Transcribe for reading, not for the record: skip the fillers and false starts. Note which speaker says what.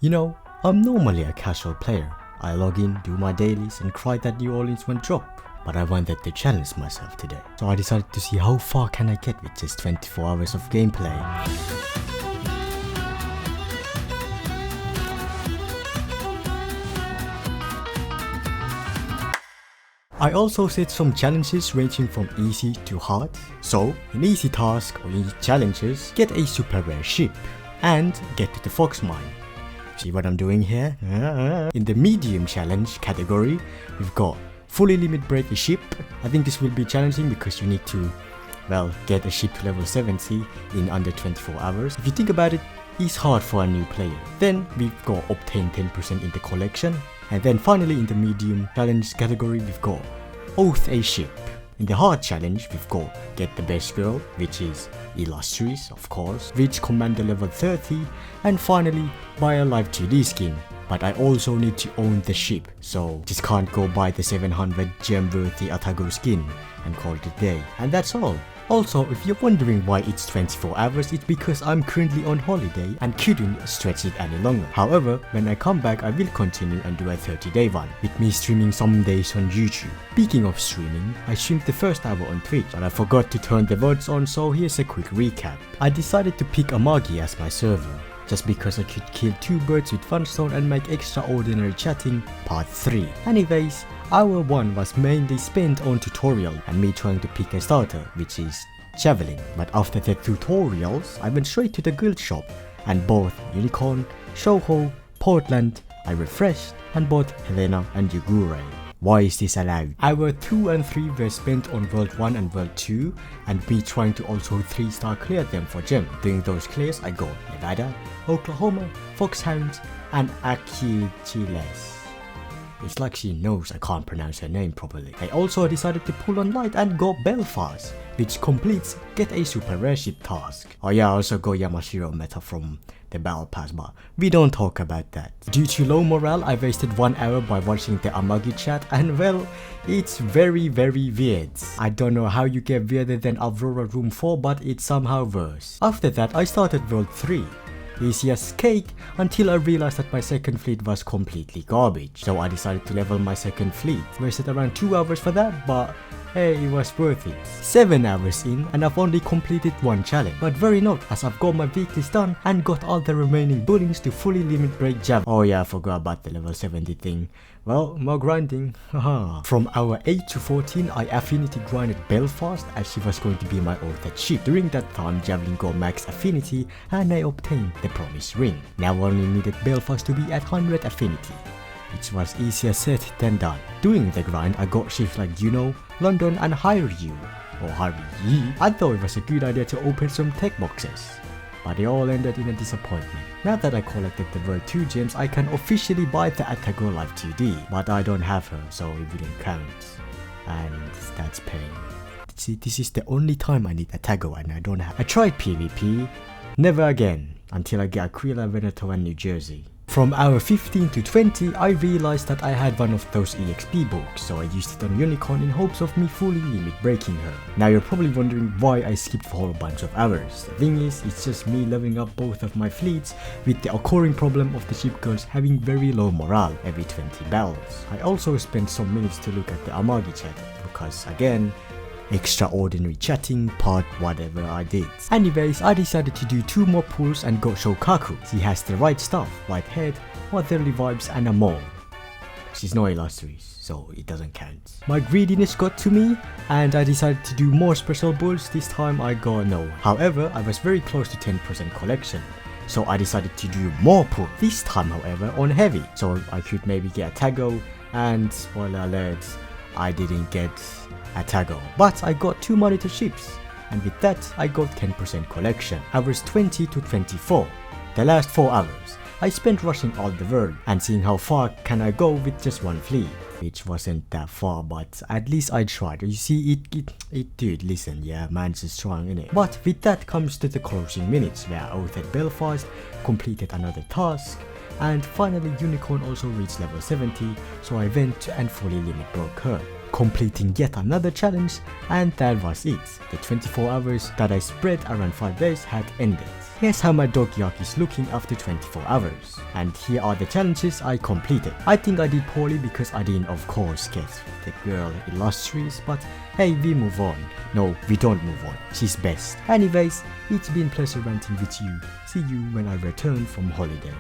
Speaker 1: You know, I'm normally a casual player. I log in, do my dailies and cry that New Orleans won't drop. But I wanted to challenge myself today. So I decided to see how far can I get with just 24 hours of gameplay. I also set some challenges ranging from easy to hard. So, in easy tasks or easy challenges, get a super rare ship and get to the fox mine. See what I'm doing here? In the medium challenge category, we've got fully limit break a ship. I think this will be challenging because you need to, well, get a ship to level 70 in under 24 hours. If you think about it, it's hard for a new player. Then we've got obtain 10% in the collection. And then finally in the medium challenge category, we've got oath a ship. In the hard challenge, we've got get the best girl, which is illustrious, of course, reach commander level 30, and finally buy a live 2D skin. But I also need to own the ship, so just can't go buy the 700 gem worthy Atago skin and call it a day. And that's all. Also, if you're wondering why it's 24 hours, it's because I'm currently on holiday and couldn't stretch it any longer. However, when I come back, I will continue and do a 30-day one, with me streaming some days on YouTube. Speaking of streaming, I streamed the first hour on Twitch, but I forgot to turn the VODs on, so here's a quick recap. I decided to pick Amagi as my server, just because I could kill 2 birds with one stone and make extraordinary chatting part 3. Anyways, hour 1 was mainly spent on tutorial and me trying to pick a starter, which is javelin. But after the tutorials, I went straight to the guild shop and bought Unicorn, Shouho, Portland. I refreshed and bought Helena and Yugure. Why is this allowed? Hour 2 and 3 were spent on World 1 and World 2 and me trying to also 3-star clear them for gem. Doing those clears, I got Nevada, Oklahoma, Foxhound, and Akichiles. It's like she knows I can't pronounce her name properly. I also decided to pull on light and got Belfast, which completes get a super rare ship task. Oh yeah, I also got Yamashiro meta from the battle pass, but we don't talk about that. Due to low morale, I wasted 1 hour by watching the Amagi chat and well, it's very weird. I don't know how you get weirder than Aurora Room 4, but it's somehow worse. After that, I started World 3. Easy as cake until I realized that my second fleet was completely garbage. So I decided to level my second fleet. Wasted around 2 hours for that, but hey, it was worth it. 7 hours in and I've only completed 1 challenge. But worry not, as I've got my weeklies done and got all the remaining bullings to fully limit break javelin. Oh yeah, I forgot about the level 70 thing. Well, more grinding, haha. From hour 8 to 14, I affinity grinded Belfast as she was going to be my ultimate ship. During that time, Javelin got max affinity and I obtained the promised ring. Now I only needed Belfast to be at 100 affinity, which was easier said than done. Doing the grind, I got ships like Juno, London and Hiryu, or Harui. I thought it was a good idea to open some tech boxes, but they all ended in a disappointment. Now that I collected the World 2 gems, I can officially buy the Atago Live 2D, but I don't have her, so it wouldn't count. And that's pain. See, this is the only time I need Atago and I don't have. I tried PvP, never again, until I get Aquila, Veneto and New Jersey. From hour 15 to 20, I realized that I had one of those EXP books, so I used it on Unicorn in hopes of me fully limit breaking her. Now you're probably wondering why I skipped a whole bunch of hours. The thing is, it's just me leveling up both of my fleets with the occurring problem of the ship girls having very low morale every 20 battles. I also spent some minutes to look at the Amagi chat, because again, extraordinary chatting part whatever I did. Anyways, I decided to do 2 more pulls and got Shokaku. She has the right stuff, white head, motherly vibes and a mole. She's no illustrious, so it doesn't count. My greediness got to me and I decided to do more special pulls. This time I got no one. However, I was very close to 10% collection, so I decided to do more pull. This time however on heavy, so I could maybe get a Tago, and spoiler alert, I didn't get Atago, but I got 2 monitor ships, and with that I got 10% collection. Hours 20 to 24. The last 4 hours, I spent rushing all the world and seeing how far can I go with just 1 fleet, which wasn't that far, but at least I tried. You see, dude, listen, yeah, man's just trying, innit? But with that comes to the closing minutes, where I outhed Belfast, completed another task, and finally Unicorn also reached level 70, so I went and fully limit broke her. completing yet another challenge, and that was it. The 24 hours that I spread around 5 days had ended. Here's how my dog Yak is looking after 24 hours. And here are the challenges I completed. I think I did poorly because I didn't of course get the girl illustrious, but hey, we move on. No, we don't move on. She's best. Anyways, it's been a pleasure ranting with you. See you when I return from holiday.